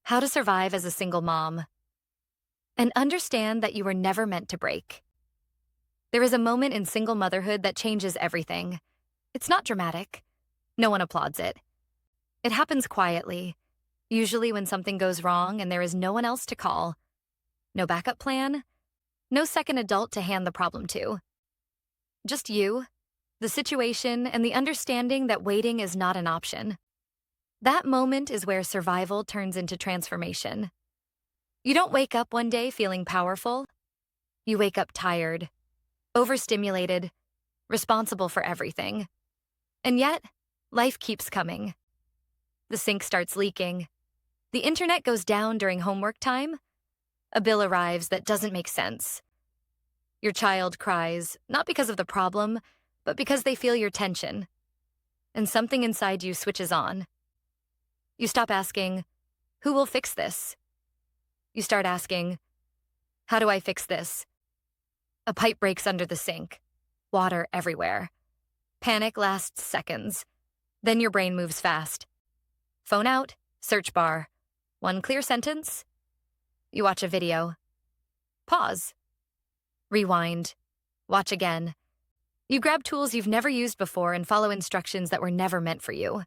How to survive as a single mom, and understand that you were never meant to break. There is a moment in single motherhood that changes everything. It's not dramatic. No one applauds it. It happens quietly, usually when something goes wrong and there is no one else to call. No backup plan, no second adult to hand the problem to. Just you, the situation, and the understanding that waiting is not an option. That moment is where survival turns into transformation. You don't wake up one day feeling powerful. You wake up tired, overstimulated, responsible for everything. And yet, life keeps coming. The sink starts leaking. The internet goes down during homework time. A bill arrives that doesn't make sense. Your child cries, not because of the problem, but because they feel your tension. And something inside you switches on. You stop asking, who will fix this? You start asking, how do I fix this? A pipe breaks under the sink. Water everywhere. Panic lasts seconds. Then your brain moves fast. Phone out, search bar. One clear sentence. You watch a video. Pause. Rewind. Watch again. You grab tools you've never used before and follow instructions that were never meant for you.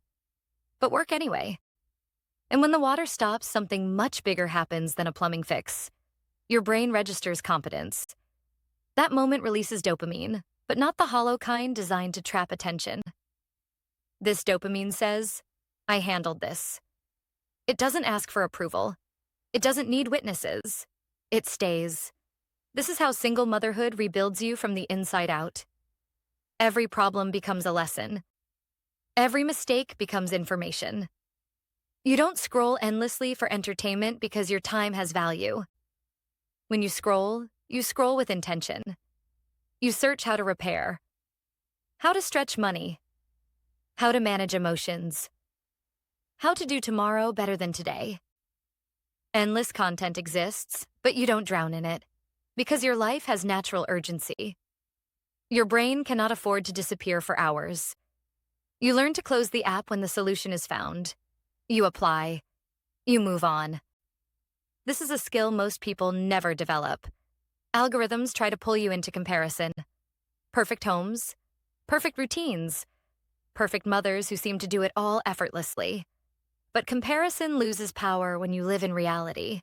But work anyway. And when the water stops, something much bigger happens than a plumbing fix. Your brain registers competence. That moment releases dopamine, but not the hollow kind designed to trap attention. This dopamine says, I handled this. It doesn't ask for approval. It doesn't need witnesses. It stays. This is how single motherhood rebuilds you from the inside out. Every problem becomes a lesson. Every mistake becomes information. You don't scroll endlessly for entertainment because your time has value. When you scroll with intention. You search how to repair, how to stretch money, how to manage emotions, how to do tomorrow better than today. Endless content exists, but you don't drown in it, because your life has natural urgency. Your brain cannot afford to disappear for hours. You learn to close the app when the solution is found. You apply. You move on. This is a skill most people never develop. Algorithms try to pull you into comparison. Perfect homes, perfect routines, perfect mothers who seem to do it all effortlessly. But comparison loses power when you live in reality,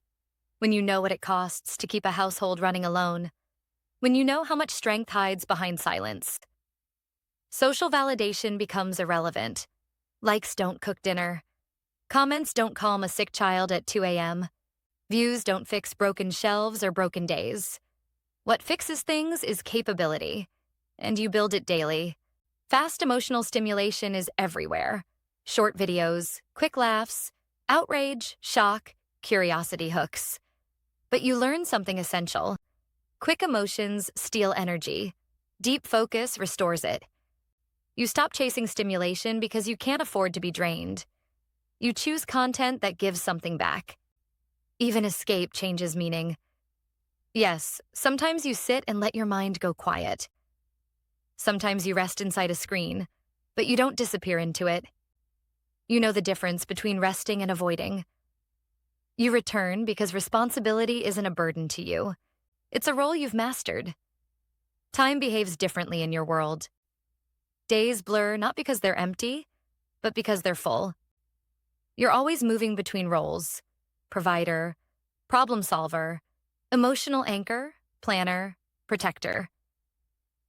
when you know what it costs to keep a household running alone, when you know how much strength hides behind silence. Social validation becomes irrelevant. Likes don't cook dinner. Comments don't calm a sick child at 2 a.m. Views don't fix broken shelves or broken days. What fixes things is capability, and you build it daily. Fast emotional stimulation is everywhere. Short videos, quick laughs, outrage, shock, curiosity hooks. But you learn something essential. Quick emotions steal energy. Deep focus restores it. You stop chasing stimulation because you can't afford to be drained. You choose content that gives something back. Even escape changes meaning. Yes, sometimes you sit and let your mind go quiet. Sometimes you rest inside a screen, but you don't disappear into it. You know the difference between resting and avoiding. You return because responsibility isn't a burden to you. It's a role you've mastered. Time behaves differently in your world. Days blur not because they're empty, but because they're full. You're always moving between roles: provider, problem solver, emotional anchor, planner, protector.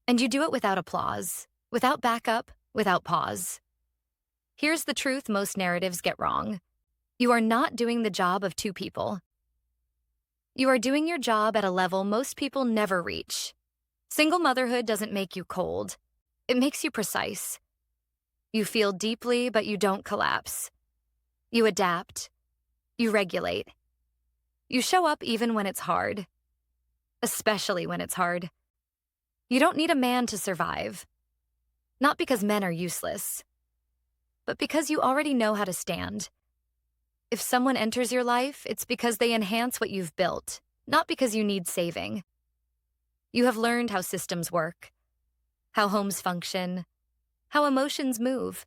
And you do it without applause, without backup, without pause. Here's the truth most narratives get wrong. You are not doing the job of two people. You are doing your job at a level most people never reach. Single motherhood doesn't make you cold. It makes you precise. You feel deeply, but you don't collapse. You adapt. You regulate. You show up even when it's hard. Especially when it's hard. You don't need a man to survive. Not because men are useless, but because you already know how to stand. If someone enters your life, it's because they enhance what you've built, not because you need saving. You have learned how systems work, how homes function, how emotions move,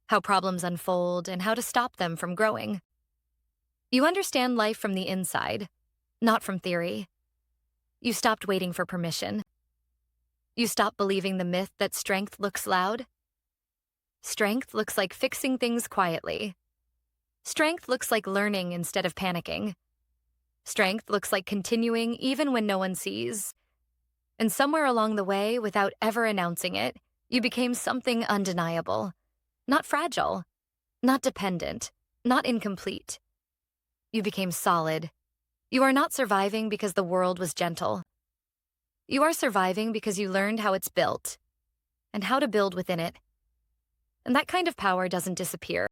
how problems unfold, and how to stop them from growing. You understand life from the inside, not from theory. You stopped waiting for permission. You stopped believing the myth that strength looks loud. Strength looks like fixing things quietly. Strength looks like learning instead of panicking. Strength looks like continuing even when no one sees. And somewhere along the way, without ever announcing it, you became something undeniable. Not fragile, not dependent, not incomplete. You became solid. You are not surviving because the world was gentle. You are surviving because you learned how it's built and how to build within it. And that kind of power doesn't disappear.